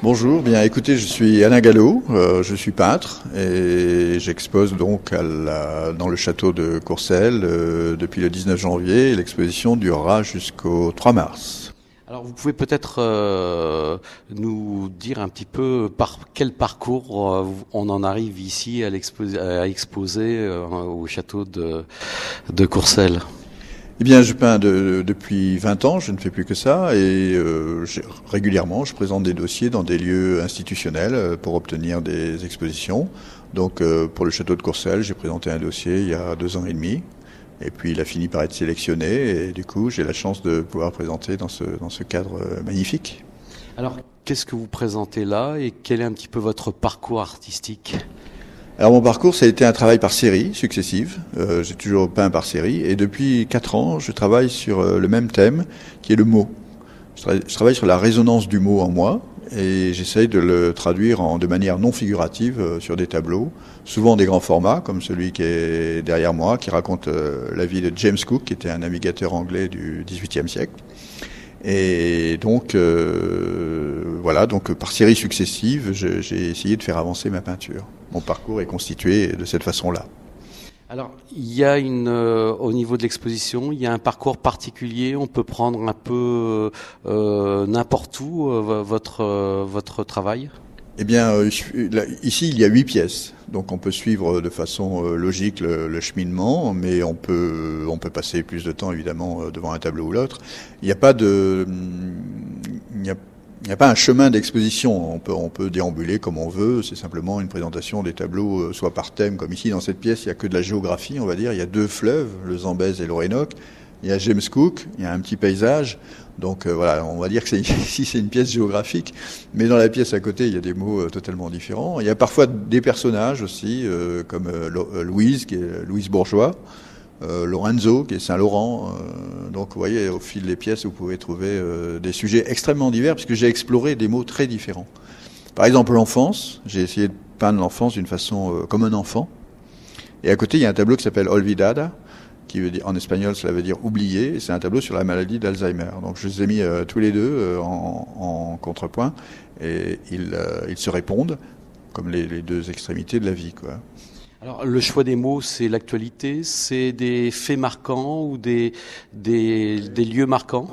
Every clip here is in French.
Bonjour, bien écoutez, je suis Alain Gallo, je suis peintre et j'expose donc dans le château de Courcelles depuis le 19 janvier. L'exposition durera jusqu'au 3 mars. Alors vous pouvez peut-être nous dire un petit peu par quel parcours on en arrive ici à exposer au château de Courcelles. Eh bien, je peins depuis 20 ans, je ne fais plus que ça, et régulièrement, je présente des dossiers dans des lieux institutionnels pour obtenir des expositions. Donc, pour le château de Courcelles, j'ai présenté un dossier il y a 2 ans et demi, et puis il a fini par être sélectionné, et du coup, j'ai la chance de pouvoir présenter dans ce cadre magnifique. Alors, qu'est-ce que vous présentez là, et quel est un petit peu votre parcours artistique ? Alors mon parcours, ça a été un travail par série successive. J'ai toujours peint par série et depuis 4 ans, je travaille sur le même thème qui est le mot. Je travaille sur la résonance du mot en moi et j'essaye de le traduire de manière non figurative sur des tableaux, souvent des grands formats comme celui qui est derrière moi, qui raconte la vie de James Cook, qui était un navigateur anglais du XVIIIe siècle. Et donc voilà, donc par séries successives, j'ai essayé de faire avancer ma peinture. Mon parcours est constitué de cette façon-là. Alors, il y a au niveau de l'exposition, il y a un parcours particulier. On peut prendre un peu n'importe où votre travail. Eh bien, ici, il y a 8 pièces. Donc, on peut suivre de façon logique le cheminement, mais on peut passer plus de temps, évidemment, devant un tableau ou l'autre. Il n'y a pas il n'y a pas un chemin d'exposition. On peut déambuler comme on veut. C'est simplement une présentation des tableaux, soit par thème, comme ici dans cette pièce, il n'y a que de la géographie, on va dire. Il y a 2 fleuves, le Zambèze et l'Orénoque. Il y a James Cook, il y a un petit paysage. Donc voilà, on va dire que ici c'est une pièce géographique, mais dans la pièce à côté, il y a des mots totalement différents. Il y a parfois des personnages aussi, comme Louise, qui est Louise Bourgeois, Lorenzo, qui est Saint-Laurent. Donc vous voyez, au fil des pièces, vous pouvez trouver des sujets extrêmement divers, puisque j'ai exploré des mots très différents. Par exemple, l'enfance, j'ai essayé de peindre l'enfance d'une façon comme un enfant. Et à côté, il y a un tableau qui s'appelle Olvidada, qui veut dire, en espagnol, cela veut dire oublier, et c'est un tableau sur la maladie d'Alzheimer. Donc je les ai mis tous les deux en contrepoint, et ils se répondent comme les 2 extrémités de la vie, quoi. Alors, le choix des mots, c'est l'actualité, c'est des faits marquants ou des lieux marquants ?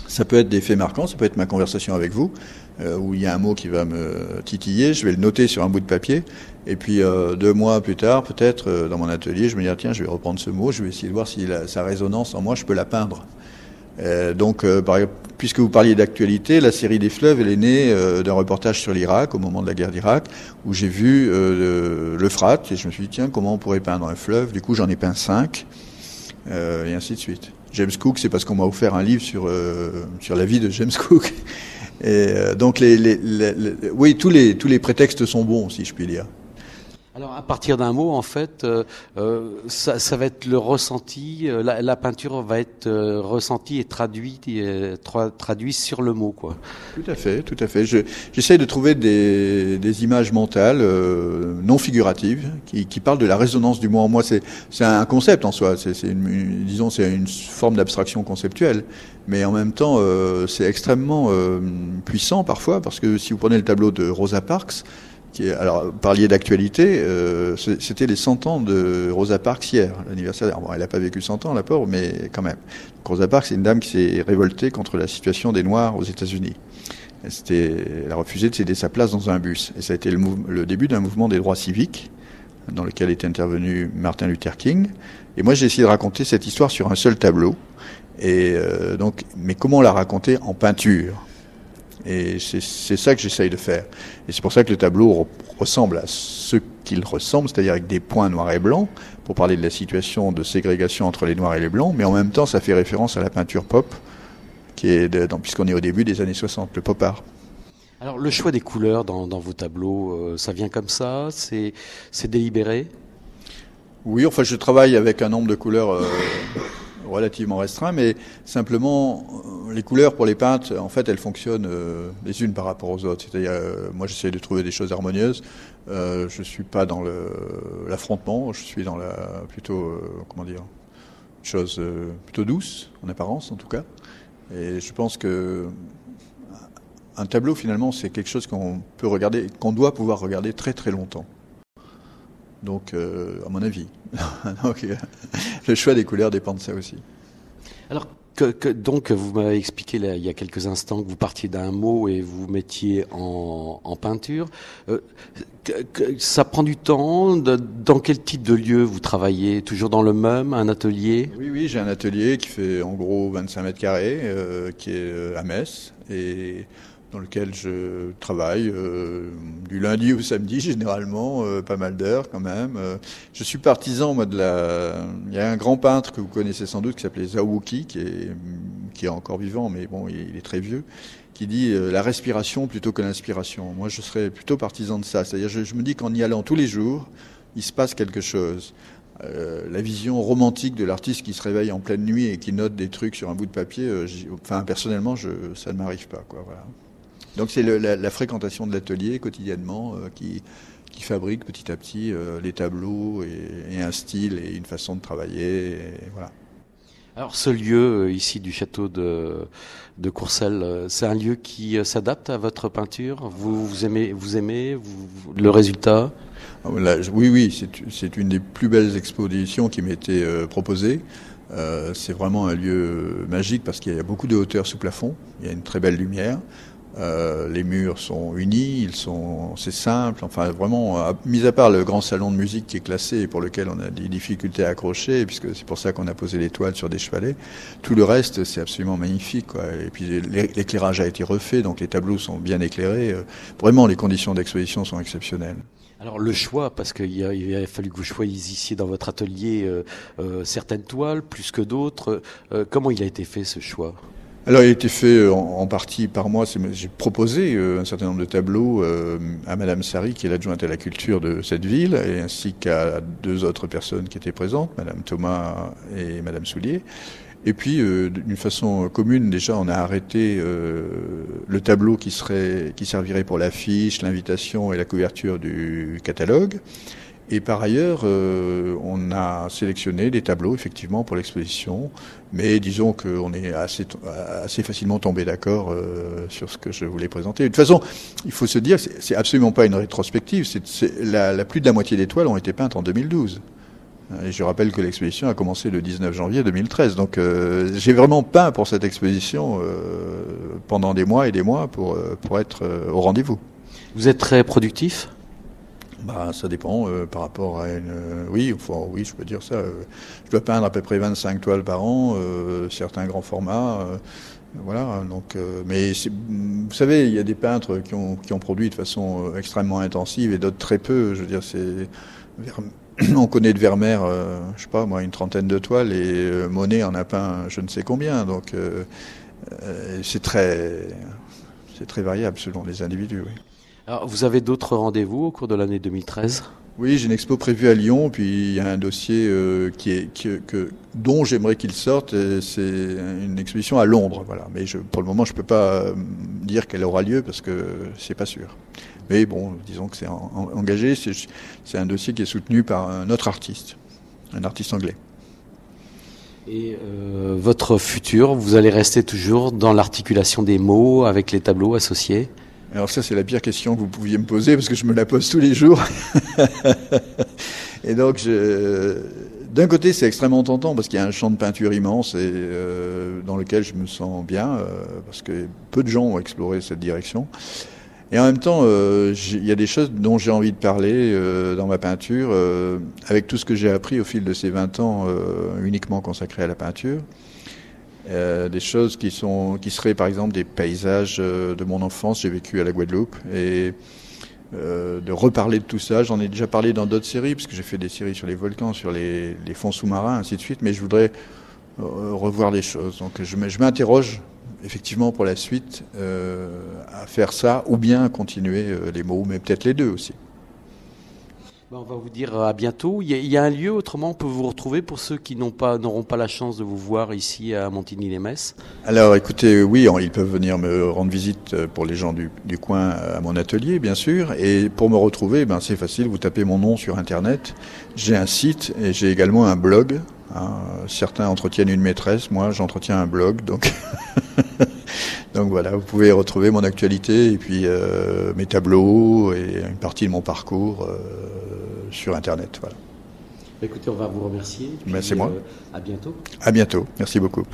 Ça peut être des faits marquants, ça peut être ma conversation avec vous, où il y a un mot qui va me titiller, je vais le noter sur un bout de papier, et puis 2 mois plus tard, peut-être, dans mon atelier, je me dis, tiens, je vais reprendre ce mot, je vais essayer de voir si sa résonance en moi, je peux la peindre. Donc, puisque vous parliez d'actualité, la série des fleuves, elle est née d'un reportage sur l'Irak, au moment de la guerre d'Irak, où j'ai vu l'Euphrate, et je me suis dit, tiens, comment on pourrait peindre un fleuve ? Du coup, j'en ai peint 5, et ainsi de suite. James Cook, c'est parce qu'on m'a offert un livre sur la vie de James Cook. Et donc, oui, tous les prétextes sont bons, si je puis dire. Alors, à partir d'un mot, en fait, ça va être le ressenti, la peinture va être ressentie et traduite sur le mot, quoi. Tout à fait, tout à fait. J'essaie de trouver des images mentales non figuratives qui parlent de la résonance du mot en moi. C'est un concept en soi. C'est une forme d'abstraction conceptuelle, mais en même temps, c'est extrêmement puissant parfois, parce que si vous prenez le tableau de Rosa Parks, alors, vous parliez d'actualité, c'était les 100 ans de Rosa Parks hier, l'anniversaire. Bon, elle n'a pas vécu 100 ans, la pauvre, mais quand même. Donc, Rosa Parks, c'est une dame qui s'est révoltée contre la situation des Noirs aux États-Unis. Elle a refusé de céder sa place dans un bus. Et ça a été le début d'un mouvement des droits civiques, dans lequel était intervenu Martin Luther King. Et moi, j'ai essayé de raconter cette histoire sur un seul tableau. Et mais comment la raconter en peinture ? Et c'est ça que j'essaye de faire. Et c'est pour ça que le tableau ressemble à ce qu'il ressemble, c'est-à-dire avec des points noirs et blancs, pour parler de la situation de ségrégation entre les noirs et les blancs, mais en même temps, ça fait référence à la peinture pop, puisqu'on est au début des années 60, le pop art. Alors, le choix des couleurs dans vos tableaux, ça vient comme ça ? C'est délibéré ? Oui, enfin, je travaille avec un nombre de couleurs relativement restreint, mais simplement les couleurs pour les peintres, en fait, elles fonctionnent les unes par rapport aux autres. C'est-à-dire, moi, j'essaie de trouver des choses harmonieuses. Je suis pas dans l'affrontement, je suis dans plutôt chose plutôt douce en apparence, en tout cas. Et je pense que un tableau, finalement, c'est quelque chose qu'on peut regarder, qu'on doit pouvoir regarder très très longtemps. Donc, à mon avis. Donc, le choix des couleurs dépend de ça aussi. Alors, donc, vous m'avez expliqué là, il y a quelques instants que vous partiez d'un mot et vous mettiez en peinture. Ça prend du temps. Dans quel type de lieu vous travaillez? Toujours dans le même, un atelier? Oui, j'ai un atelier qui fait en gros 25 mètres carrés, qui est à Metz, et dans lequel je travaille du lundi au samedi, généralement, pas mal d'heures quand même. Je suis partisan, moi, il y a un grand peintre que vous connaissez sans doute qui s'appelait Zawuki, qui est encore vivant, mais bon, il est très vieux, qui dit la respiration plutôt que l'inspiration. Moi, je serais plutôt partisan de ça. C'est-à-dire, je me dis qu'en y allant tous les jours, il se passe quelque chose. La vision romantique de l'artiste qui se réveille en pleine nuit et qui note des trucs sur un bout de papier, personnellement, ça ne m'arrive pas, quoi. Voilà. Donc c'est la fréquentation de l'atelier quotidiennement qui fabrique petit à petit les tableaux et un style et une façon de travailler. Et voilà. Alors ce lieu ici du château de Courcelles, c'est un lieu qui s'adapte à votre peinture. Vous aimez le résultat? Oui, c'est une des plus belles expositions qui m'était proposée. C'est vraiment un lieu magique parce qu'il y a beaucoup de hauteur sous plafond. Il y a une très belle lumière. Les murs sont unis, c'est simple, enfin vraiment, mis à part le grand salon de musique qui est classé et pour lequel on a des difficultés à accrocher, puisque c'est pour ça qu'on a posé les toiles sur des chevalets, tout le reste c'est absolument magnifique, quoi. Et puis l'éclairage a été refait, donc les tableaux sont bien éclairés, vraiment les conditions d'exposition sont exceptionnelles. Alors le choix, parce qu'il a fallu que vous choisissiez dans votre atelier certaines toiles plus que d'autres, comment il a été fait ce choix ? Alors, il a été fait en partie par moi. J'ai proposé un certain nombre de tableaux à Madame Sari, qui est l'adjointe à la culture de cette ville, et ainsi qu'à deux autres personnes qui étaient présentes, Madame Thomas et Madame Soulier. Et puis, d'une façon commune, déjà, on a arrêté le tableau qui servirait pour l'affiche, l'invitation et la couverture du catalogue. Et par ailleurs, on a sélectionné des tableaux, effectivement, pour l'exposition. Mais disons qu'on est assez facilement tombé d'accord sur ce que je voulais présenter. De toute façon, il faut se dire, c'est absolument pas une rétrospective. La plus de la moitié des toiles ont été peintes en 2012. Et je rappelle que l'exposition a commencé le 19 janvier 2013. Donc j'ai vraiment peint pour cette exposition pendant des mois et des mois pour être au rendez-vous. Vous êtes très productif ? Ça dépend par rapport à oui, je peux dire ça. Je dois peindre à peu près 25 toiles par an, certains grands formats. Voilà. Donc, mais vous savez, il y a des peintres qui ont produit de façon extrêmement intensive et d'autres très peu. Je veux dire, on connaît de Vermeer, je sais pas moi, une trentaine de toiles et Monet en a peint je ne sais combien. Donc, c'est très variable selon les individus. Oui. Alors, vous avez d'autres rendez-vous au cours de l'année 2013 ? Oui, j'ai une expo prévue à Lyon, puis il y a un dossier dont j'aimerais qu'il sorte, c'est une exposition à Londres, voilà. Mais pour le moment, je peux pas dire qu'elle aura lieu parce que c'est pas sûr. Mais bon, disons que c'est engagé, c'est un dossier qui est soutenu par un autre artiste, un artiste anglais. Et votre futur, vous allez rester toujours dans l'articulation des mots avec les tableaux associés ? Alors ça, c'est la pire question que vous pouviez me poser parce que je me la pose tous les jours. Et donc, d'un côté, c'est extrêmement tentant parce qu'il y a un champ de peinture immense et dans lequel je me sens bien parce que peu de gens ont exploré cette direction. Et en même temps, il y a des choses dont j'ai envie de parler dans ma peinture avec tout ce que j'ai appris au fil de ces 20 ans uniquement consacrés à la peinture. Des choses qui seraient par exemple des paysages de mon enfance. J'ai vécu à la Guadeloupe et de reparler de tout ça. J'en ai déjà parlé dans d'autres séries parce que j'ai fait des séries sur les volcans, sur les fonds sous-marins, ainsi de suite. Mais je voudrais revoir les choses. Donc je m'interroge effectivement pour la suite à faire ça ou bien continuer les mots, mais peut-être les deux aussi. On va vous dire à bientôt. Il y a un lieu, autrement, on peut vous retrouver pour ceux qui n'auront pas la chance de vous voir ici à Montigny-lès-Metz. Alors écoutez, oui, ils peuvent venir me rendre visite pour les gens du coin à mon atelier, bien sûr. Et pour me retrouver, c'est facile, vous tapez mon nom sur Internet. J'ai un site et j'ai également un blog. Certains entretiennent une maîtresse, moi j'entretiens un blog, donc Donc voilà, vous pouvez retrouver mon actualité et puis mes tableaux et une partie de mon parcours sur Internet. Voilà. Écoutez, on va vous remercier. C'est moi. À bientôt. À bientôt. Merci beaucoup.